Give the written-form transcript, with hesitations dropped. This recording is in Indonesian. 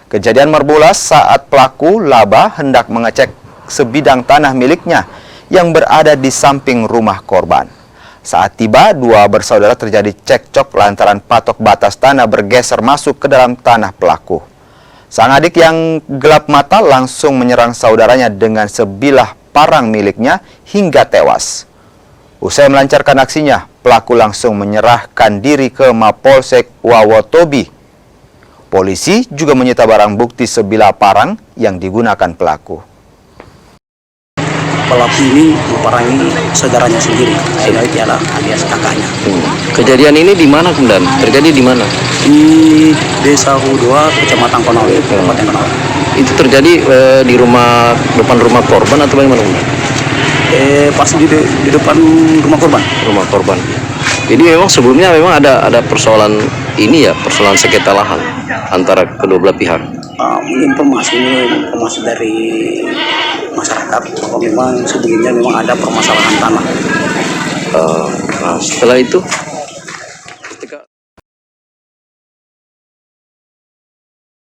Kejadian bermula saat pelaku laba hendak mengecek sebidang tanah miliknya yang berada di samping rumah korban. Saat tiba, dua bersaudara terjadi cekcok lantaran patok batas tanah bergeser masuk ke dalam tanah pelaku. Sang adik yang gelap mata langsung menyerang saudaranya dengan sebilah parang miliknya hingga tewas. Usai melancarkan aksinya, pelaku langsung menyerahkan diri ke Mapolsek Wawotobi. Polisi juga menyita barang bukti sebilah parang yang digunakan pelaku. Pelaku ini memerangi saudaranya sendiri, sehingga ialah alias kakaknya. Kejadian ini di mana kemudian? Terjadi di mana? Di Desa Hudua, Kecamatan Konawe, Kabupaten Konawe. Itu terjadi di depan rumah korban atau bagaimana? Pas di depan rumah korban. Rumah korban. Jadi memang sebelumnya memang ada persoalan ini ya, persoalan sengketa lahan antara kedua belah pihak. Informasi dari masyarakat bahwa memang sebelumnya memang ada permasalahan tanah. Nah, setelah itu